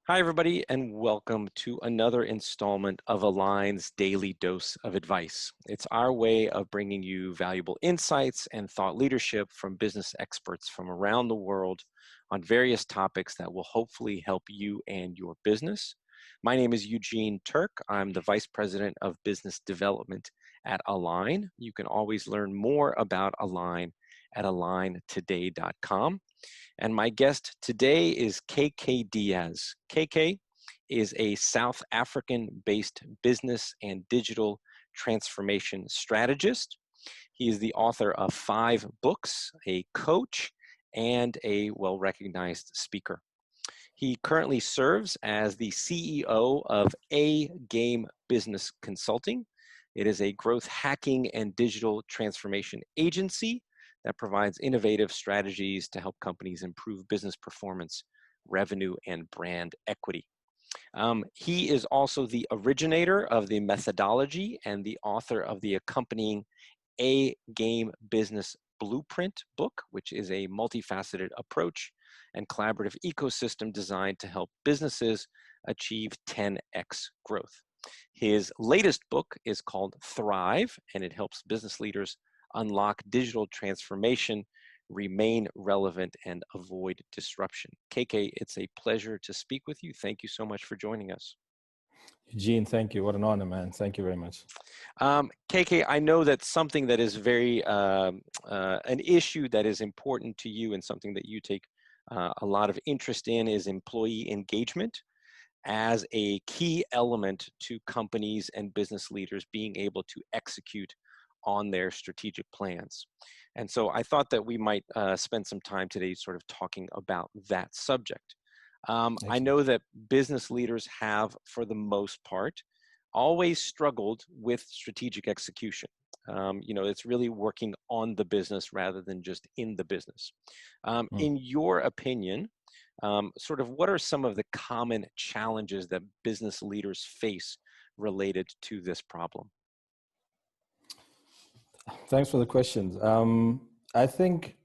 Hi, everybody, and welcome to another installment of Align's Daily Dose of Advice. It's our way of bringing you valuable insights and thought leadership from business experts from around the world on various topics that will hopefully help you and your business. My name is Eugene Turk. I'm the Vice President of Business Development at Align. You can always learn more about Align at aligntoday.com. And my guest today is KK Diaz. KK is a South African-based business and digital transformation strategist. He is the author of 5 books, a coach, and a well-recognized speaker. He currently serves as the CEO of A Game Business Consulting. It is a growth hacking and digital transformation agency that provides innovative strategies to help companies improve business performance, revenue, and brand equity. He is also the originator of the methodology and the author of the accompanying A Game Business Blueprint book, which is a multifaceted approach and collaborative ecosystem designed to help businesses achieve 10x growth. His latest book is called Thrive, and it helps business leaders unlock digital transformation, remain relevant, and avoid disruption. KK, it's a pleasure to speak with you. Thank you so much for joining us. Eugene, thank you. What an honor, man. Thank you very much. KK, I know that something that is very, an issue that is important to you and something that you take a lot of interest in is employee engagement as a key element to companies and business leaders being able to execute on their strategic plans. And so I thought that we might spend some time today sort of talking about that subject. I know that business leaders have, for the most part, always struggled with strategic execution. It's really working on the business rather than just in the business. In your opinion, sort of what are some of the common challenges that business leaders face related to this problem? Thanks for the questions. I think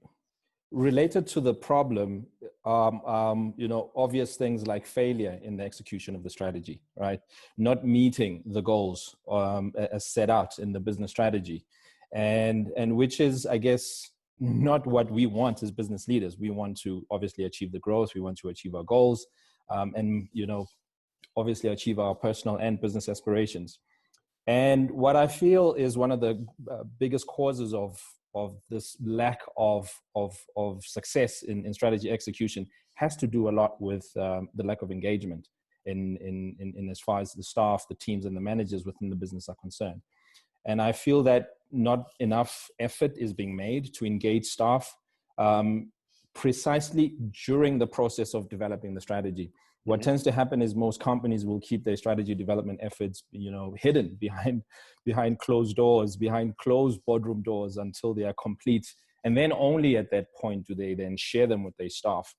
related to the problem, obvious things like failure in the execution of the strategy, right? Not meeting the goals as set out in the business strategy, and which is, I guess, not what we want as business leaders. We want to obviously achieve the growth. We want to achieve our goals, and obviously achieve our personal and business aspirations. And what I feel is one of the biggest causes of this lack of success in strategy execution has to do a lot with the lack of engagement in as far as the staff, the teams, and the managers within the business are concerned. And I feel that not enough effort is being made to engage staff precisely during the process of developing the strategy. What tends to happen is most companies will keep their strategy development efforts, hidden behind closed doors, behind closed boardroom doors until they are complete. And then only at that point do they then share them with their staff.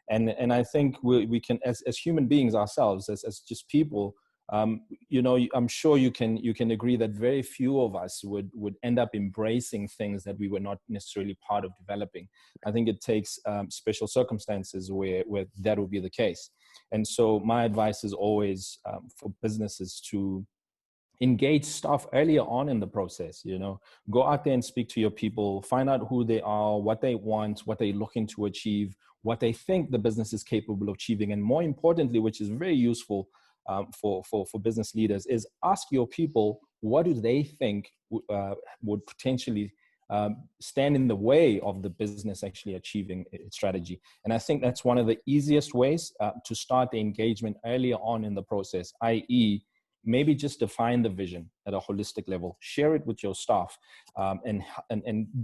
And I think we can, as human beings ourselves, as just people, I'm sure you can agree that very few of us would end up embracing things that we were not necessarily part of developing. I think it takes special circumstances where that will be the case. And so my advice is always for businesses to engage staff earlier on in the process. Go out there and speak to your people, find out who they are, what they want, what they're looking to achieve, what they think the business is capable of achieving. And more importantly, which is very useful for business leaders, is ask your people, what do they think would potentially stand in the way of the business actually achieving its strategy. And I think that's one of the easiest ways to start the engagement earlier on in the process, i.e., maybe just define the vision at a holistic level, share it with your staff, and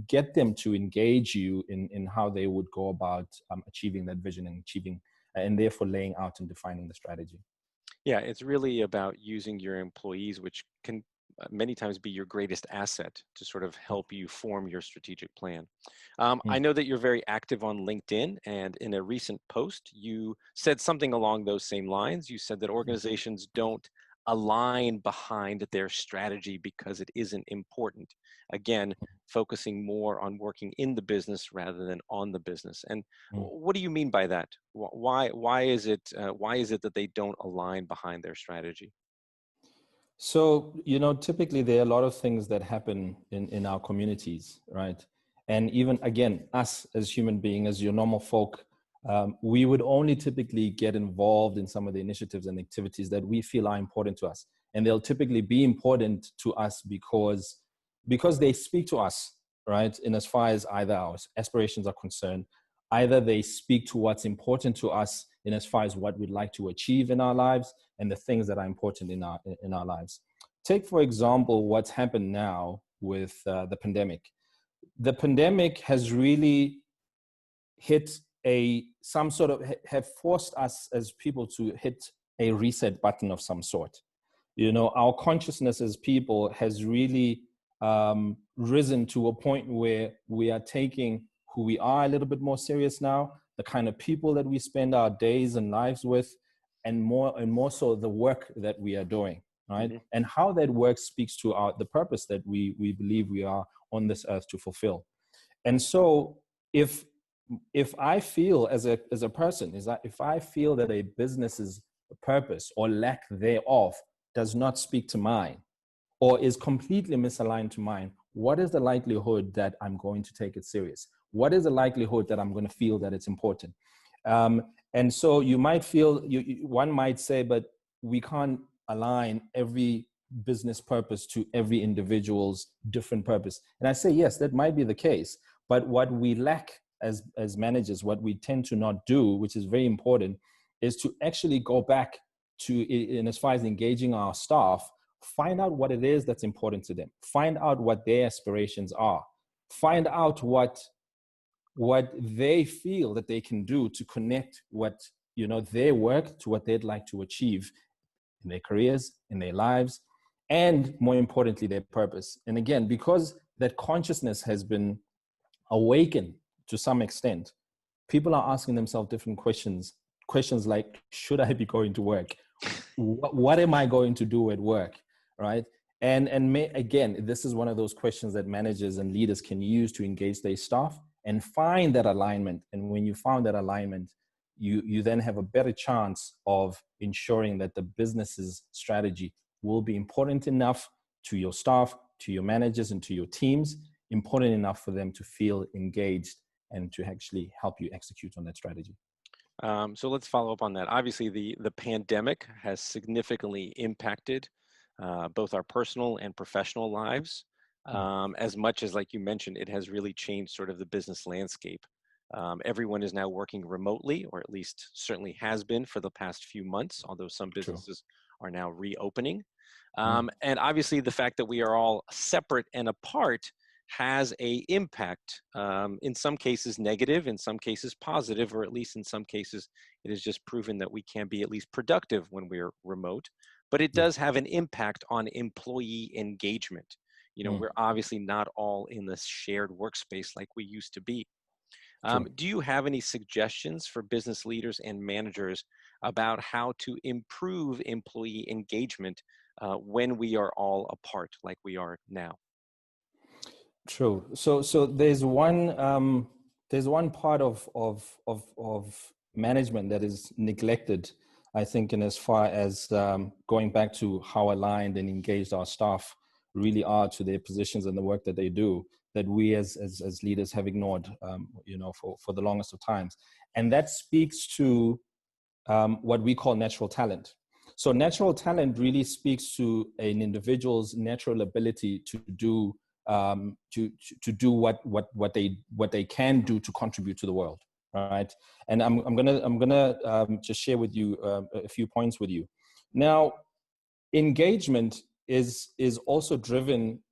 get them to engage you in how they would go about achieving that vision and therefore laying out and defining the strategy. Yeah, it's really about using your employees, which can many times be your greatest asset to sort of help you form your strategic plan. I know that you're very active on LinkedIn, and in a recent post, you said something along those same lines. You said that organizations don't align behind their strategy because it isn't important. Again, focusing more on working in the business rather than on the business. And Mm. what do you mean by that? Why is it that they don't align behind their strategy? So, typically there are a lot of things that happen in our communities, right? And even again, us as human beings, as your normal folk, we would only typically get involved in some of the initiatives and activities that we feel are important to us. And they'll typically be important to us because they speak to us, right? In as far as either our aspirations are concerned, either they speak to what's important to us in as far as what we'd like to achieve in our lives and the things that are important in our lives. Take, for example, what's happened now with the pandemic. The pandemic has really hit some sort of, have forced us as people to hit a reset button of some sort. Our consciousness as people has really risen to a point where we are taking who we are a little bit more serious now, the kind of people that we spend our days and lives with, and more so the work that we are doing, right? Hmm. And how that work speaks to the purpose that we believe we are on this earth to fulfill. And so if I feel as a person, is that if I feel that a business's purpose or lack thereof does not speak to mine, or is completely misaligned to mine, what is the likelihood that I'm going to take it serious? What is the likelihood that I'm going to feel that it's important? And so you might feel, one might say, but we can't align every business purpose to every individual's different purpose. And I say, yes, that might be the case. But what we lack as managers, what we tend to not do, which is very important, is to actually go back to, in as far as engaging our staff, find out what it is that's important to them, find out what their aspirations are, find out what they feel that they can do to connect their work to what they'd like to achieve in their careers, in their lives, and more importantly, their purpose. And again, because that consciousness has been awakened to some extent, people are asking themselves different questions like, should I be going to work? What am I going to do at work, right? Again, this is one of those questions that managers and leaders can use to engage their staff and find that alignment. And when you found that alignment, you then have a better chance of ensuring that the business's strategy will be important enough to your staff, to your managers, and to your teams, important enough for them to feel engaged and to actually help you execute on that strategy. So let's follow up on that. Obviously, the pandemic has significantly impacted both our personal and professional lives. As much as, like you mentioned, it has really changed sort of the business landscape. Everyone is now working remotely, or at least certainly has been for the past few months, although some True. businesses are now reopening. Mm. And obviously, the fact that we are all separate and apart has a impact, in some cases negative, in some cases positive, or at least in some cases it is just proven that we can be at least productive when we're remote. But it Yeah. does have an impact on employee engagement. Mm. We're obviously not all in this shared workspace like we used to be. True. Do you have any suggestions for business leaders and managers about how to improve employee engagement when we are all apart like we are now? True. So there's one part of management that is neglected, I think, in as far as going back to how aligned and engaged our staff really are to their positions and the work that they do, that we as leaders have ignored, for the longest of times, and that speaks to what we call natural talent. So natural talent really speaks to an individual's natural ability to do what they can do to contribute to the world, right? And I'm gonna just share with you a few points with you. Now, engagement is also driven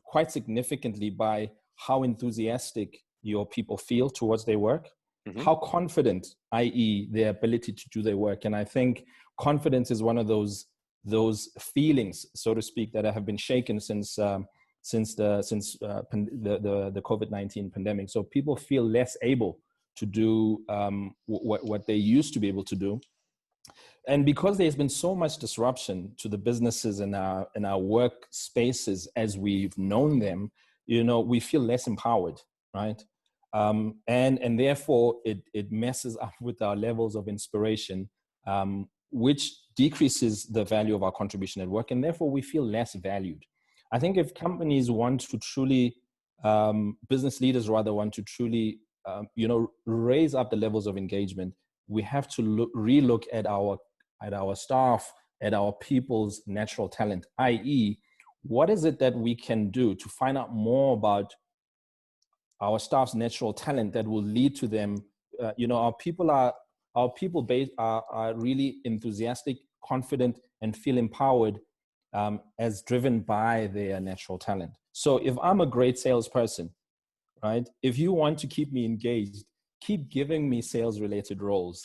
quite significantly by how enthusiastic your people feel towards their work, Hmm. how confident, i.e., their ability to do their work. And I think confidence is one of those feelings, so to speak, that have been shaken since the COVID-19 pandemic. So people feel less able to do what they used to be able to do. And because there's been so much disruption to the businesses in our work spaces as we've known them, we feel less empowered, right? And therefore it messes up with our levels of inspiration, which decreases the value of our contribution at work, and therefore we feel less valued. I think if companies want to truly, business leaders rather want to truly, raise up the levels of engagement, we have to relook at our staff, at our people's natural talent, i.e., what is it that we can do to find out more about our staff's natural talent that will lead to them. Our people base are really enthusiastic, confident, and feel empowered, as driven by their natural talent. So if I'm a great salesperson, right? If you want to keep me engaged, keep giving me sales related roles.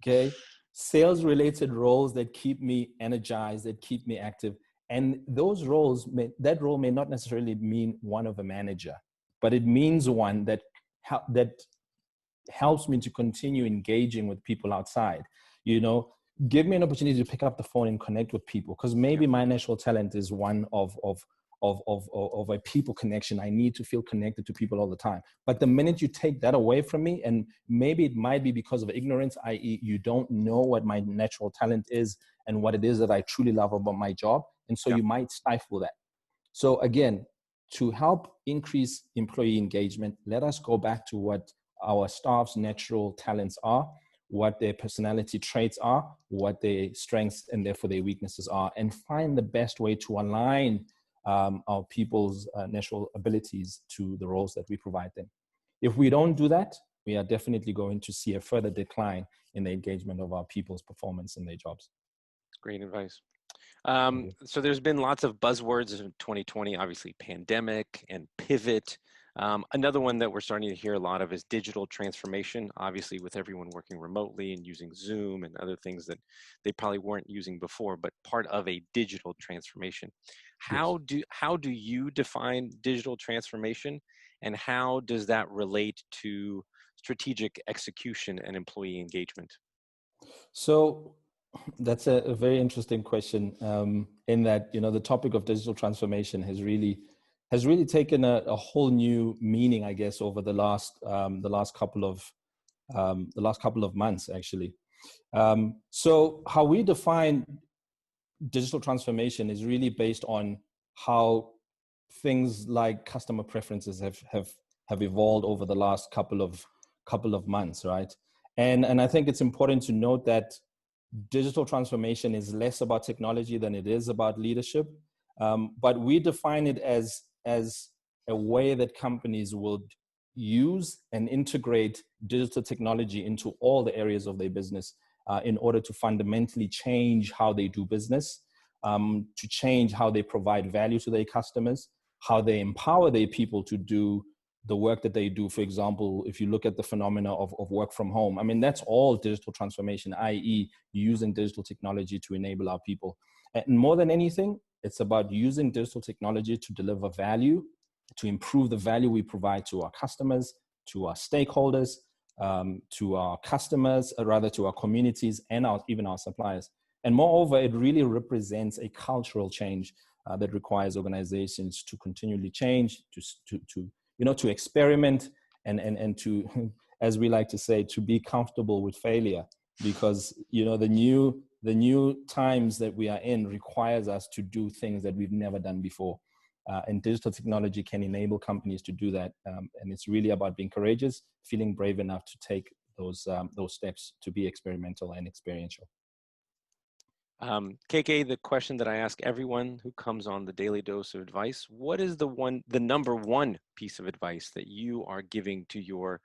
Okay. Sales related roles that keep me energized, that keep me active. And those roles, that role may not necessarily mean one of a manager, but it means one that helps me to continue engaging with people outside. Give me an opportunity to pick up the phone and connect with people, because maybe my natural talent is one of a people connection. I need to feel connected to people all the time. But the minute you take that away from me, and maybe it might be because of ignorance, i.e., you don't know what my natural talent is and what it is that I truly love about my job, and so you might stifle that. So again, to help increase employee engagement, let us go back to what our staff's natural talents are, what their personality traits are, what their strengths and therefore their weaknesses are, and find the best way to align our people's natural abilities to the roles that we provide them. If we don't do that, we are definitely going to see a further decline in the engagement of our people's performance in their jobs. Great advice. So there's been lots of buzzwords in 2020, obviously pandemic and pivot. Another one that we're starting to hear a lot of is digital transformation, obviously with everyone working remotely and using Zoom and other things that they probably weren't using before, but part of a digital transformation. How do you define digital transformation, and how does that relate to strategic execution and employee engagement? So that's a very interesting question, in that, the topic of digital transformation has really taken a whole new meaning, I guess, over the last couple of months, actually. So how we define digital transformation is really based on how things like customer preferences have evolved over the last couple of months, right? And I think it's important to note that digital transformation is less about technology than it is about leadership. But we define it as a way that companies would use and integrate digital technology into all the areas of their business, in order to fundamentally change how they do business, to change how they provide value to their customers, how they empower their people to do the work that they do. For example, if you look at the phenomena of work from home, I mean, that's all digital transformation, i.e. using digital technology to enable our people. And more than anything, it's about using digital technology to deliver value, to improve the value we provide to our customers, to our stakeholders, to our customers, or rather to our communities and even our suppliers. And moreover, it really represents a cultural change that requires organizations to continually change, to experiment, and to, as we like to say, to be comfortable with failure, because the new times that we are in requires us to do things that we've never done before, and digital technology can enable companies to do that. And it's really about being courageous, feeling brave enough to take those steps to be experimental and experiential. KK, the question that I ask everyone who comes on the Daily Dose of Advice: what is the number one piece of advice that you are giving to your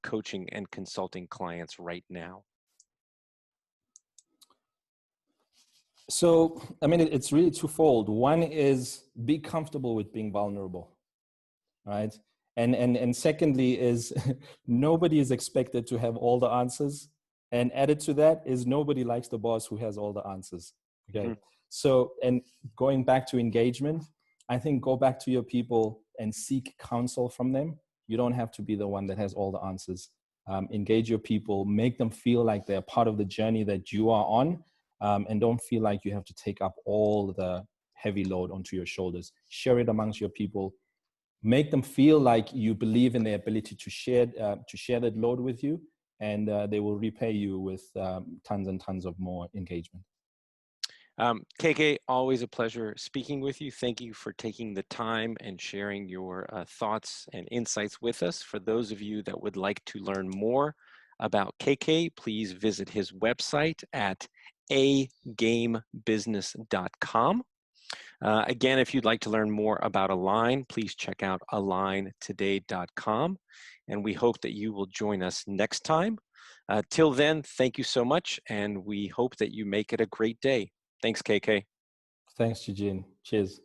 coaching and consulting clients right now? So, I mean, it's really twofold. One is be comfortable with being vulnerable, right? And secondly is nobody is expected to have all the answers. And added to that is nobody likes the boss who has all the answers. Okay. Mm-hmm. So, and going back to engagement, I think go back to your people and seek counsel from them. You don't have to be the one that has all the answers. engage your people, make them feel like they're part of the journey that you are on, and don't feel like you have to take up all the heavy load onto your shoulders. Share it amongst your people. Make them feel like you believe in their ability to share that load with you, and they will repay you with tons and tons of more engagement. KK, always a pleasure speaking with you. Thank you for taking the time and sharing your thoughts and insights with us. For those of you that would like to learn more about KK, please visit his website at agamebusiness.com. Again, if you'd like to learn more about Align, please check out aligntoday.com. And we hope that you will join us next time. Till then, thank you so much, and we hope that you make it a great day. Thanks, KK. Thanks, Eugene. Cheers.